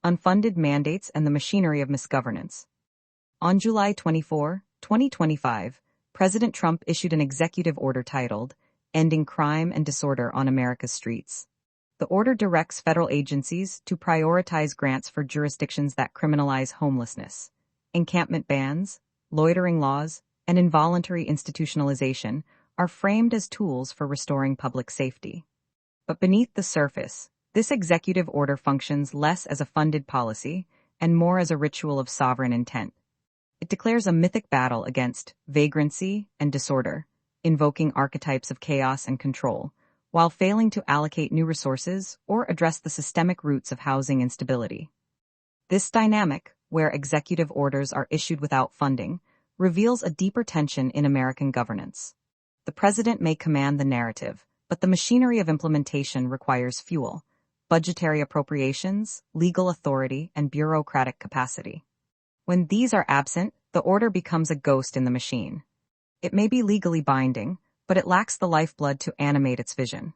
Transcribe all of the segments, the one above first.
Unfunded mandates and the machinery of misgovernance. On July 24, 2025, President Trump issued an executive order titled, Ending Crime and Disorder on America's Streets. The order directs federal agencies to prioritize grants for jurisdictions that criminalize homelessness. Encampment bans, loitering laws, and involuntary institutionalization are framed as tools for restoring public safety. But beneath the surface, this executive order functions less as a funded policy and more as a ritual of sovereign intent. It declares a mythic battle against vagrancy and disorder, invoking archetypes of chaos and control, while failing to allocate new resources or address the systemic roots of housing instability. This dynamic, where executive orders are issued without funding, reveals a deeper tension in American governance. The president may command the narrative, but the machinery of implementation requires fuel, budgetary appropriations, legal authority, and bureaucratic capacity. When these are absent, the order becomes a ghost in the machine. It may be legally binding, but it lacks the lifeblood to animate its vision.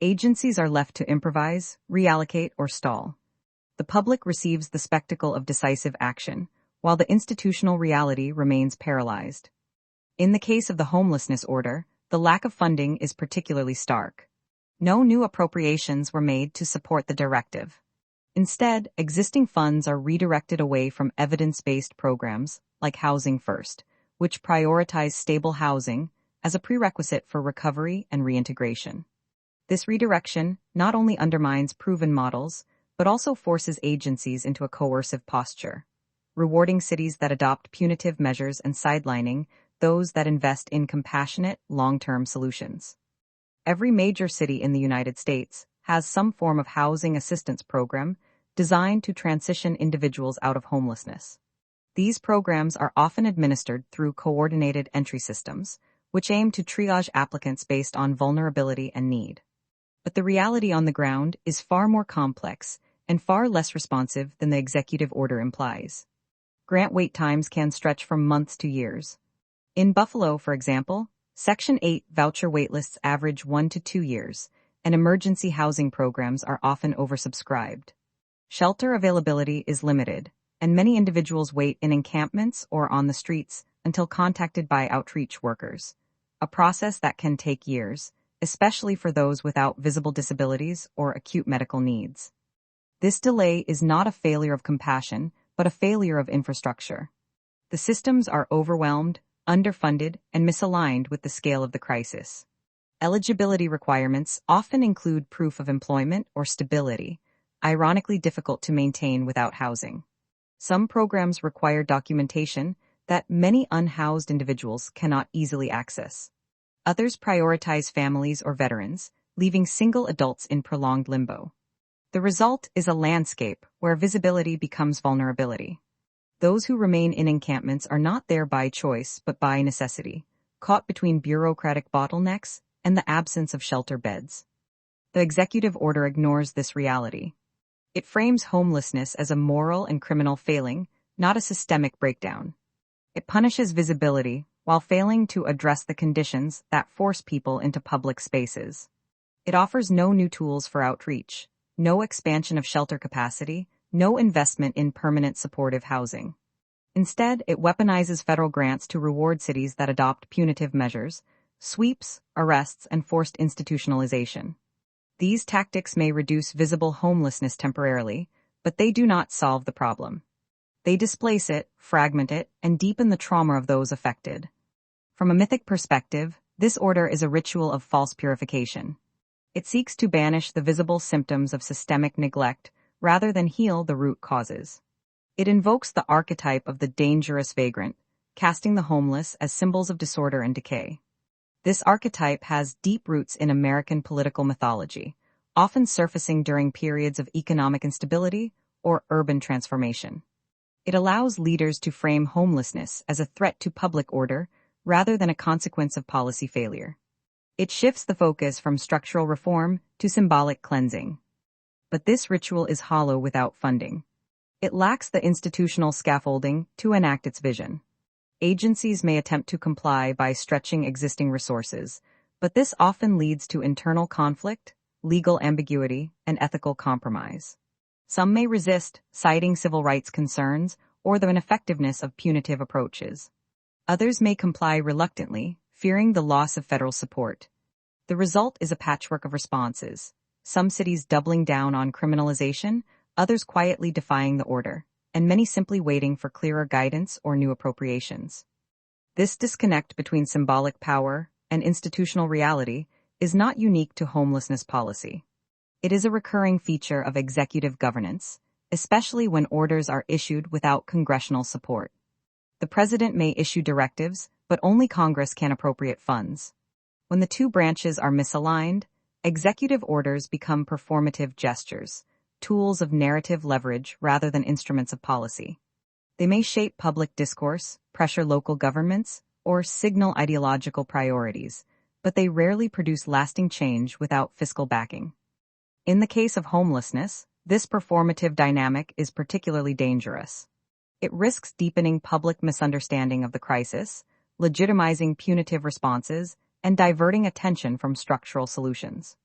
Agencies are left to improvise, reallocate, or stall. The public receives the spectacle of decisive action, while the institutional reality remains paralyzed. In the case of the homelessness order, the lack of funding is particularly stark. No new appropriations were made to support the directive. Instead, existing funds are redirected away from evidence-based programs like Housing First, which prioritize stable housing as a prerequisite for recovery and reintegration. This redirection not only undermines proven models, but also forces agencies into a coercive posture, rewarding cities that adopt punitive measures and sidelining those that invest in compassionate, long-term solutions. Every major city in the United States has some form of housing assistance program designed to transition individuals out of homelessness. These programs are often administered through coordinated entry systems, which aim to triage applicants based on vulnerability and need. But the reality on the ground is far more complex and far less responsive than the executive order implies. Grant wait times can stretch from months to years. In Buffalo, for example, Section 8 voucher waitlists average 1 to 2 years, and emergency housing programs are often oversubscribed. Shelter availability is limited, and many individuals wait in encampments or on the streets until contacted by outreach workers, a process that can take years, especially for those without visible disabilities or acute medical needs. This delay is not a failure of compassion, but a failure of infrastructure. The systems are overwhelmed, underfunded, and misaligned with the scale of the crisis. Eligibility requirements often include proof of employment or stability, ironically difficult to maintain without housing. Some programs require documentation that many unhoused individuals cannot easily access. Others prioritize families or veterans, leaving single adults in prolonged limbo. The result is a landscape where visibility becomes vulnerability. Those who remain in encampments are not there by choice but by necessity, caught between bureaucratic bottlenecks and the absence of shelter beds. The executive order ignores this reality. It frames homelessness as a moral and criminal failing, not a systemic breakdown. It punishes visibility while failing to address the conditions that force people into public spaces. It offers no new tools for outreach, no expansion of shelter capacity, no investment in permanent supportive housing. Instead, it weaponizes federal grants to reward cities that adopt punitive measures, sweeps, arrests, and forced institutionalization. These tactics may reduce visible homelessness temporarily, but they do not solve the problem. They displace it, fragment it, and deepen the trauma of those affected. From a mythic perspective, this order is a ritual of false purification. It seeks to banish the visible symptoms of systemic neglect rather than heal the root causes. It invokes the archetype of the dangerous vagrant, casting the homeless as symbols of disorder and decay. This archetype has deep roots in American political mythology, often surfacing during periods of economic instability or urban transformation. It allows leaders to frame homelessness as a threat to public order rather than a consequence of policy failure. It shifts the focus from structural reform to symbolic cleansing. But this ritual is hollow without funding. It lacks the institutional scaffolding to enact its vision. Agencies may attempt to comply by stretching existing resources, but this often leads to internal conflict, legal ambiguity, and ethical compromise. Some may resist, citing civil rights concerns or the ineffectiveness of punitive approaches. Others may comply reluctantly, fearing the loss of federal support. The result is a patchwork of responses, some cities doubling down on criminalization, others quietly defying the order, and many simply waiting for clearer guidance or new appropriations. This disconnect between symbolic power and institutional reality is not unique to homelessness policy. It is a recurring feature of executive governance, especially when orders are issued without congressional support. The president may issue directives, but only Congress can appropriate funds. When the two branches are misaligned, executive orders become performative gestures, tools of narrative leverage rather than instruments of policy. They may shape public discourse, pressure local governments, or signal ideological priorities, but they rarely produce lasting change without fiscal backing. In the case of homelessness, this performative dynamic is particularly dangerous. It risks deepening public misunderstanding of the crisis, legitimizing punitive responses, and diverting attention from structural solutions.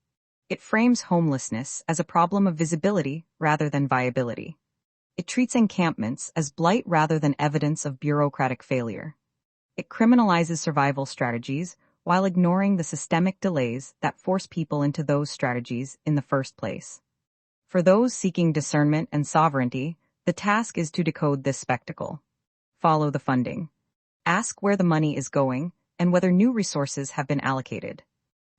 It frames homelessness as a problem of visibility rather than viability. It treats encampments as blight rather than evidence of bureaucratic failure. It criminalizes survival strategies while ignoring the systemic delays that force people into those strategies in the first place. For those seeking discernment and sovereignty, the task is to decode this spectacle. Follow the funding. Ask where the money is going and whether new resources have been allocated.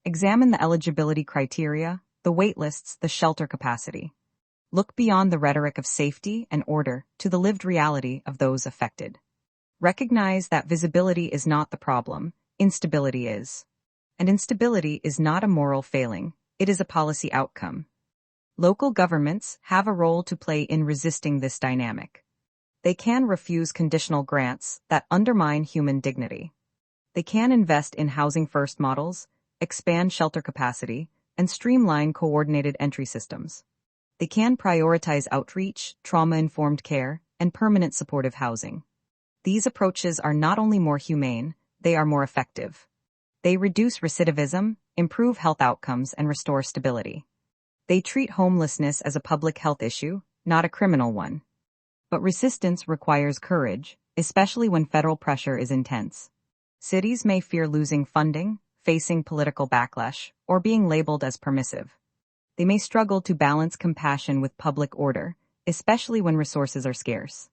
Examine the eligibility criteria, the waitlists, the shelter capacity. Look beyond the rhetoric of safety and order to the lived reality of those affected. Recognize that visibility is not the problem, instability is. And instability is not a moral failing, it is a policy outcome. Local governments have a role to play in resisting this dynamic. They can refuse conditional grants that undermine human dignity. They can invest in housing-first models, expand shelter capacity, and streamline coordinated entry systems. They can prioritize outreach, trauma-informed care, and permanent supportive housing. These approaches are not only more humane, they are more effective. They reduce recidivism, improve health outcomes, and restore stability. They treat homelessness as a public health issue, not a criminal one. But resistance requires courage, especially when federal pressure is intense. Cities may fear losing funding, facing political backlash, or being labeled as permissive. They may struggle to balance compassion with public order, especially when resources are scarce.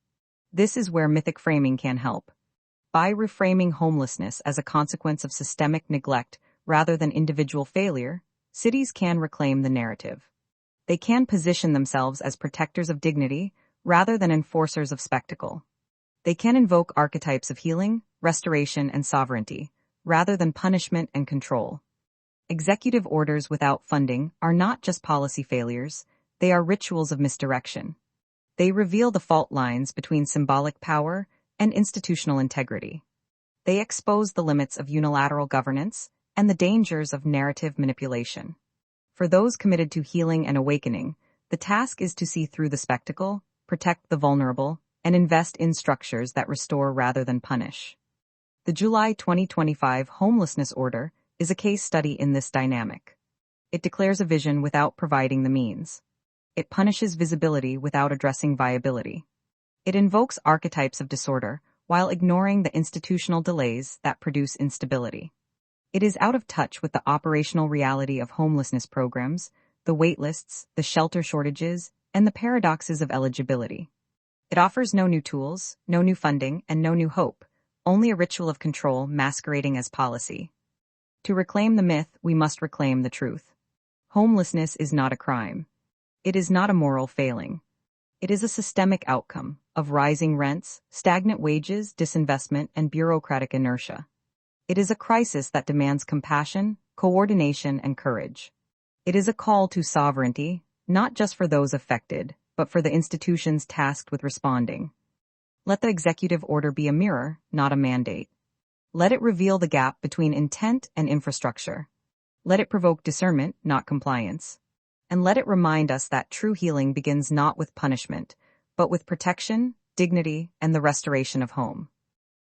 This is where mythic framing can help. By reframing homelessness as a consequence of systemic neglect rather than individual failure, cities can reclaim the narrative. They can position themselves as protectors of dignity rather than enforcers of spectacle. They can invoke archetypes of healing, restoration, and sovereignty, rather than punishment and control. Executive orders without funding are not just policy failures, they are rituals of misdirection. They reveal the fault lines between symbolic power and institutional integrity. They expose the limits of unilateral governance and the dangers of narrative manipulation. For those committed to healing and awakening, the task is to see through the spectacle, protect the vulnerable, and invest in structures that restore rather than punish. The July 2025 Homelessness Order is a case study in this dynamic. It declares a vision without providing the means. It punishes visibility without addressing viability. It invokes archetypes of disorder while ignoring the institutional delays that produce instability. It is out of touch with the operational reality of homelessness programs, the waitlists, the shelter shortages, and the paradoxes of eligibility. It offers no new tools, no new funding, and no new hope, only a ritual of control masquerading as policy. To reclaim the myth, we must reclaim the truth. Homelessness is not a crime. It is not a moral failing. It is a systemic outcome of rising rents, stagnant wages, disinvestment, and bureaucratic inertia. It is a crisis that demands compassion, coordination, and courage. It is a call to sovereignty, not just for those affected, but for the institutions tasked with responding. Let the executive order be a mirror, not a mandate. Let it reveal the gap between intent and infrastructure. Let it provoke discernment, not compliance. And let it remind us that true healing begins not with punishment, but with protection, dignity, and the restoration of home.